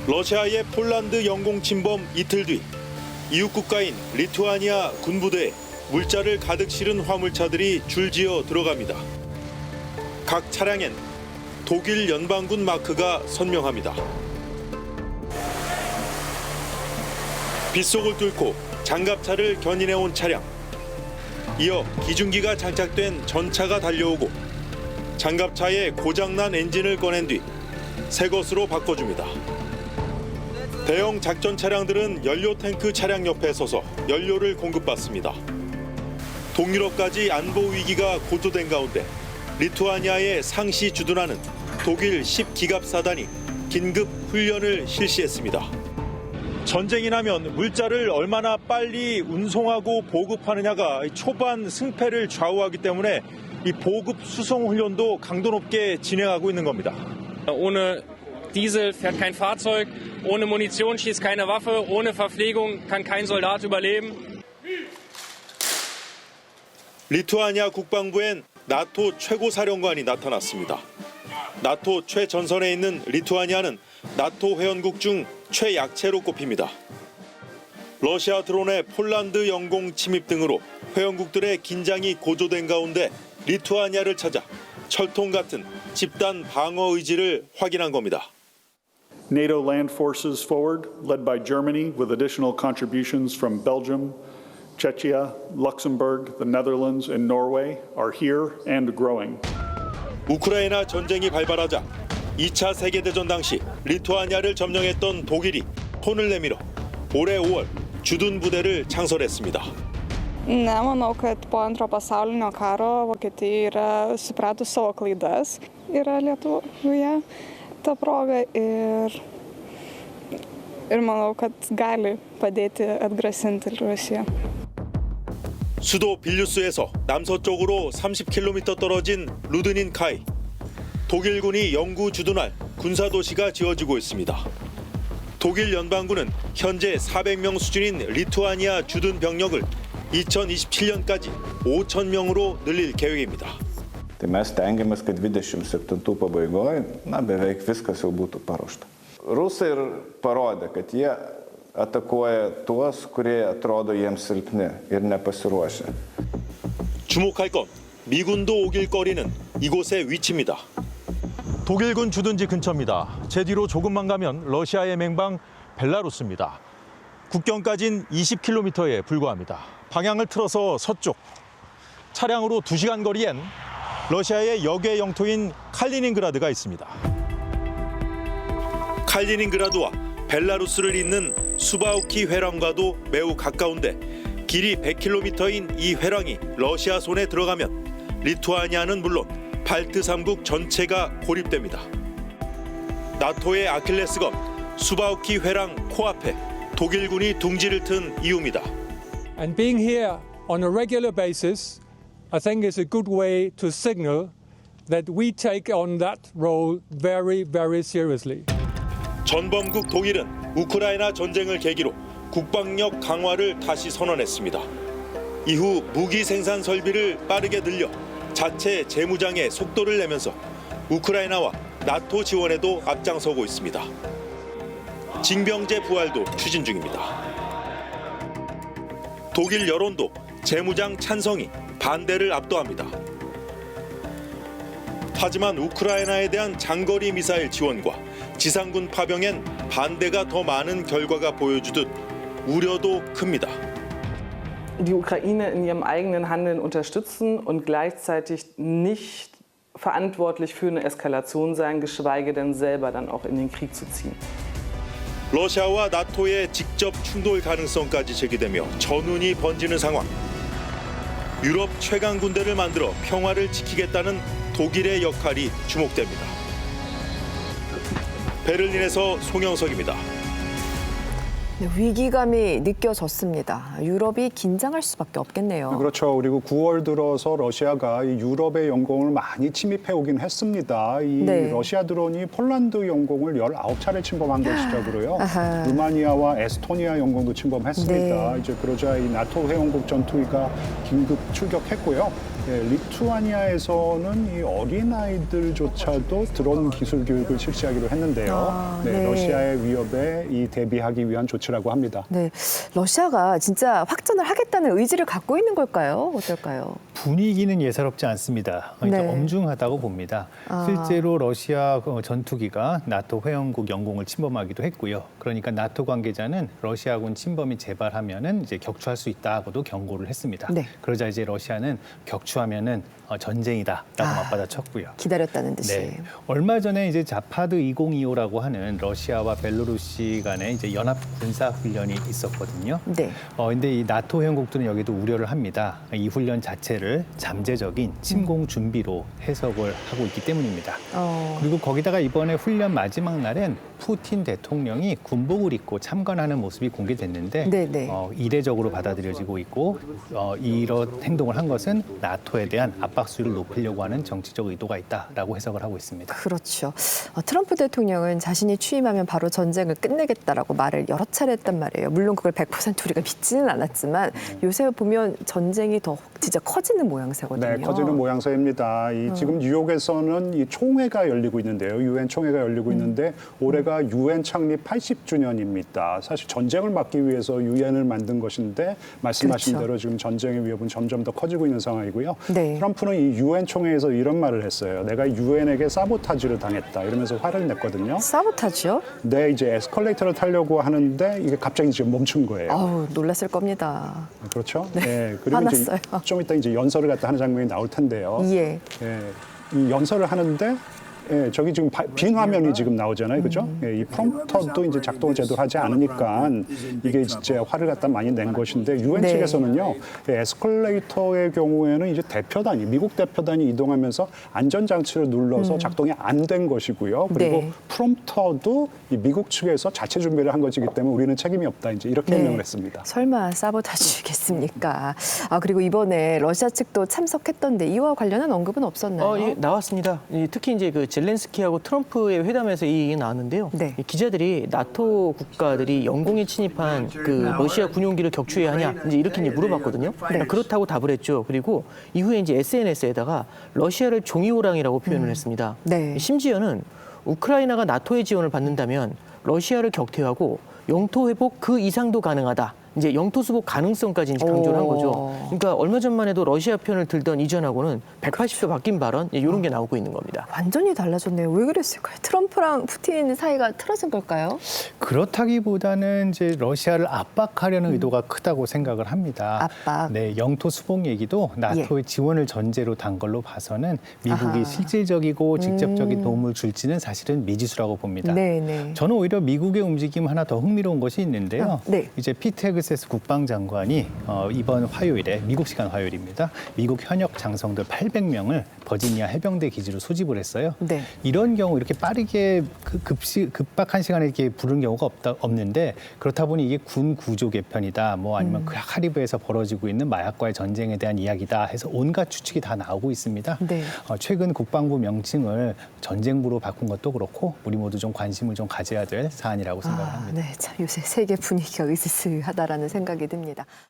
러시아의 폴란드 영공 침범 이틀 뒤 이웃 국가인 리투아니아 군부대에 물자를 가득 실은 화물차들이 줄지어 들어갑니다. 각 차량엔 독일 연방군 마크가 선명합니다. 빗속을 뚫고 장갑차를 견인해온 차량. 이어 기중기가 장착된 전차가 달려오고 장갑차의 고장난 엔진을 꺼낸 뒤 새 것으로 바꿔줍니다. 대형 작전 차량들은 연료 탱크 차량 옆에 서서 연료를 공급받습니다. 동유럽까지 안보 위기가 고조된 가운데 리투아니아에 상시 주둔하는 독일 10기갑사단이 긴급 훈련을 실시했습니다. 전쟁이 나면 물자를 얼마나 빨리 운송하고 보급하느냐가 초반 승패를 좌우하기 때문에 이 보급 수송 훈련도 강도 높게 진행하고 있는 겁니다. Ohne Diesel fährt kein Fahrzeug, ohne Munition schießt keine Waffe, ohne Verpflegung kann kein Soldat überleben. 리투아니아 국방부엔 나토 최고사령관이 나타났습니다. 나토 최전선에 있는 리투아니아는 나토 회원국 중 최약체로 꼽힙니다. 러시아 드론의 폴란드 영공 침입 등으로 회원국들의 긴장이 고조된 가운데 리투아니아를 찾아 철통 같은 집단 방어 의지를 확인한 겁니다. NATO land forces forward, led by Germany, with additional contributions from Belgium, Czechia, Luxembourg, the Netherlands, and Norway, are here and growing. 우크라이나 전쟁이 발발하자 2차 세계대전 당시 리투아니아를 점령했던 독일이 손을 내밀어 올해 5월 주둔 부대를 창설했습니다. Ne, manau, kad po antro pasaulinio karo Vokietija yra supratus savo klaidas, yra Lietuvoje ta proga ir manau, kad gali padėti atgrasinti Rusiją. 수도 빌뉴스에서 남서쪽으로 30km 떨어진 루드닌카이. 독일군이 영구 주둔할 군사도시가 지어지고 있습니다. 독일 연방군은 현재 400명 수준인 리투아니아 주둔 병력을 2027년까지 5,000명으로 늘릴 계획입니다. Tai mes stengiamės, kad 27 pabaigoje, beveik viskas jau būtų paruošta. Rusai ir parodė, kad jie atakuoja tuos, kurie atrodo jiems silpni ir nepasiruošę. 주목할 건 미군도 오길 거리는 이곳의 위치입니다. 독일군 주둔지 근처입니다. 제 뒤로 조금만 가면 러시아의 맹방 벨라루스입니다. 국경까진 20km에 불과합니다. 방향을 틀어서 서쪽. 차량으로 2시간 거리엔 러시아의 역의 영토인 칼리닝그라드가 있습니다. 칼리닝그라드와 벨라루스를 잇는 수바우키 회랑과도 매우 가까운데 길이 100km인 이 회랑이 러시아 손에 들어가면 리투아니아는 물론 발트 3국 전체가 고립됩니다. 나토의 아킬레스건 수바우키 회랑 코앞에 독일군이 둥지를 튼 이유입니다. And being here on a regular basis, I think is a good way to signal that we take on that role very, very seriously. 전범국 독일은 우크라이나 전쟁을 계기로 국방력 강화를 다시 선언했습니다. 이후 무기 생산 설비를 빠르게 늘려 자체 재무장에 속도를 내면서 우크라이나와 나토 지원에도 앞장서고 있습니다. 징병제 부활도 추진 중입니다. 독일 여론도 재무장 찬성이 반대를 압도합니다. 하지만 우크라이나에 대한 장거리 미사일 지원과 지상군 파병엔 반대가 더 많은 결과가 보여주듯 우려도 큽니다. Die Ukraine in ihrem eigenen Handeln unterstützen und gleichzeitig nicht verantwortlich für eine Eskalation sein, geschweige denn selber dann auch in den Krieg zu ziehen. 러시아와 나토의 직접 충돌 가능성까지 제기되며 전운이 번지는 상황. 유럽 최강 군대를 만들어 평화를 지키겠다는 독일의 역할이 주목됩니다. 베를린에서 송영석입니다. 네, 위기감이 느껴졌습니다. 유럽이 긴장할 수밖에 없겠네요. 그렇죠. 그리고 9월 들어서 러시아가 이 유럽의 영공을 많이 침입해 오긴 했습니다. 이 네. 러시아 드론이 폴란드 영공을 19차례 침범한 걸 시작으로요. 아하. 루마니아와 에스토니아 영공도 침범했습니다. 네. 이제 그러자 이 나토 회원국 전투기가 긴급 출격했고요. 예, 리투아니아에서는 이 어린아이들조차도 드론 기술 교육을 실시하기로 했는데요. 네. 러시아의 위협에 이 대비하기 위한 조치라고 합니다. 네, 러시아가 진짜 확전을 하겠다는 의지를 갖고 있는 걸까요? 어떨까요? 분위기는 예사롭지 않습니다. 그러니까 네. 엄중하다고 봅니다. 실제로 러시아 전투기가 나토 회원국 영공을 침범하기도 했고요. 그러니까 나토 관계자는 러시아군 침범이 재발하면은 이제 격추할 수 있다고도 경고를 했습니다. 네. 그러자 이제 러시아는 격추하면은 전쟁이다라고 맞받아쳤고요. 기다렸다는 듯이. 네. 얼마 전에 이제 자파드 2025라고 하는 러시아와 벨로루시 간의 이제 연합 군사 훈련이 있었거든요. 네. 근데 이 나토 회원국들은 여기도 우려를 합니다. 이 훈련 자체를 잠재적인 침공 준비로 해석을 하고 있기 때문입니다. 그리고 거기다가 이번에 훈련 마지막 날엔 푸틴 대통령이 군복을 입고 참관하는 모습이 공개됐는데 네네. 이례적으로 받아들여지고 있고 이런 행동을 한 것은 나토에 대한 압박 수위를 높이려고 하는 정치적 의도가 있다라고 해석을 하고 있습니다. 그렇죠. 트럼프 대통령은 자신이 취임하면 바로 전쟁을 끝내겠다라고 말을 여러 차례 했단 말이에요. 물론 그걸 100% 우리가 믿지는 않았지만 요새 보면 전쟁이 더 진짜 커지는 모양새거든요. 네, 커지는 모양새입니다. 지금 뉴욕에서는 이 총회가 열리고 있는데요. 유엔 총회가 열리고 있는데 올해가 유엔 창립 80주년입니다. 사실 전쟁을 막기 위해서 유엔을 만든 것인데 말씀하신 그렇죠. 대로 지금 전쟁의 위협은 점점 더 커지고 있는 상황이고요. 네. 트럼프는 이 유엔 총회에서 이런 말을 했어요. 내가 유엔에게 사보타지를 당했다. 이러면서 화를 냈거든요. 사보타지요? 네, 이제 에스컬레이터를 타려고 하는데 이게 갑자기 지금 멈춘 거예요. 아우, 놀랐을 겁니다. 그렇죠? 네. 그리고 화났어요. 이제 좀 이따 이제 연설을 갖다 하는 장면이 나올 텐데요. 예. 예, 이 연설을 하는데 예, 저기 지금 빈 화면이 지금 나오잖아요, 그죠? 예, 이 프롬프터도 이제 작동을 제대로 하지 않으니까 이게 진짜 화를 갖다 많이 낸 것인데 유엔 네. 측에서는요, 에스컬레이터의 경우에는 이제 대표단이 미국 대표단이 이동하면서 안전장치를 눌러서 작동이 안 된 것이고요. 그리고 네. 프롬프터도 이 미국 측에서 자체 준비를 한 것이기 때문에 우리는 책임이 없다, 이제 이렇게 네. 해명을 했습니다. 설마 사보타지겠습니까? 그리고 이번에 러시아 측도 참석했던데 이와 관련한 언급은 없었나요? 예, 나왔습니다. 특히 이제 그 젤렌스키하고 트럼프의 회담에서 이 얘기가 나왔는데요. 네. 이 기자들이 나토 국가들이 영공에 침입한 그 러시아 군용기를 격추해야 하냐 이제 이렇게 이제 물어봤거든요. 그렇다고 답을 했죠. 그리고 이후에 이제 SNS에다가 러시아를 종이호랑이라고 표현을 했습니다. 네. 심지어는 우크라이나가 나토의 지원을 받는다면 러시아를 격퇴하고 영토 회복 그 이상도 가능하다. 이제 영토 수복 가능성까지 이제 강조를 한 거죠. 그러니까 얼마 전만 해도 러시아 편을 들던 이전하고는 180도 바뀐 발언 이런 게 나오고 있는 겁니다. 완전히 달라졌네요. 왜 그랬을까요? 트럼프랑 푸틴 사이가 틀어진 걸까요? 그렇다기보다는 이제 러시아를 압박하려는 의도가 크다고 생각을 합니다. 압박. 네, 영토 수복 얘기도 나토의 지원을 전제로 단 걸로 봐서는 미국이 아하. 실질적이고 직접적인 도움을 줄지는 사실은 미지수라고 봅니다. 네네. 저는 오히려 미국의 움직임 하나 더 흥미로운 것이 있는데요. 네. 이제 피트 헤그세스 국방장관이 이번 화요일에 미국 시간 화요일입니다. 미국 현역 장성들 800명을 버지니아 해병대 기지로 소집을 했어요. 네. 이런 경우 이렇게 빠르게 급박한 시간에 이렇게 부른 경우가 없는데 그렇다 보니 이게 군 구조 개편이다, 뭐 아니면 그 카리브에서 벌어지고 있는 마약과의 전쟁에 대한 이야기다 해서 온갖 추측이 다 나오고 있습니다. 네. 최근 국방부 명칭을 전쟁부로 바꾼 것도 그렇고 우리 모두 좀 관심을 좀 가져야 될 사안이라고 생각합니다. 네, 참 요새 세계 분위기가 으스스하다라는 생각이 듭니다.